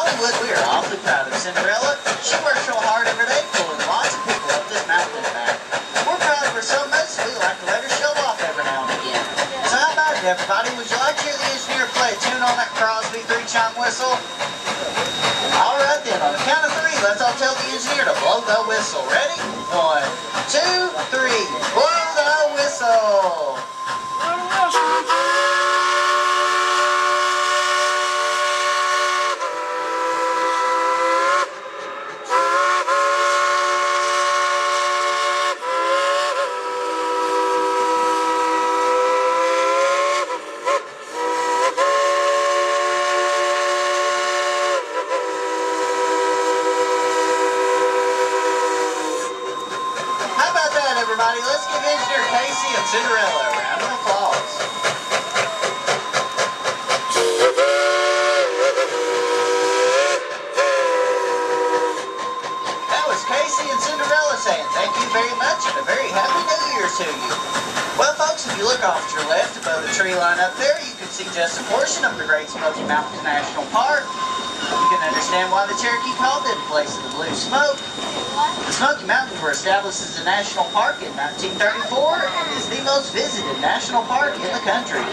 Dolly Wood, we are awfully proud of Cinderella. She works real hard every day, pulling lots of people up this mountain and back. We're proud of her so much that we like to let her show off every now and again. So how about it, everybody? Would you like to hear the engineer play a tune on that Crosby 3-chime whistle? All right then, on the count of 3, let's all tell the engineer to blow the whistle. Ready? 1, 2, 3. Blow the whistle. Everybody, let's give Engineer Casey and Cinderella a round of applause. That was Casey and Cinderella saying thank you very much and a very happy New Year to you. Well, folks, if you look off to your left above the tree line up there, you can see just a portion of the Great Smokie Mountains National Park. You can understand why the Cherokee called it a place of the blue smoke. The Smokie Mountains were established as a national park in 1934 and is the most visited national park in the country.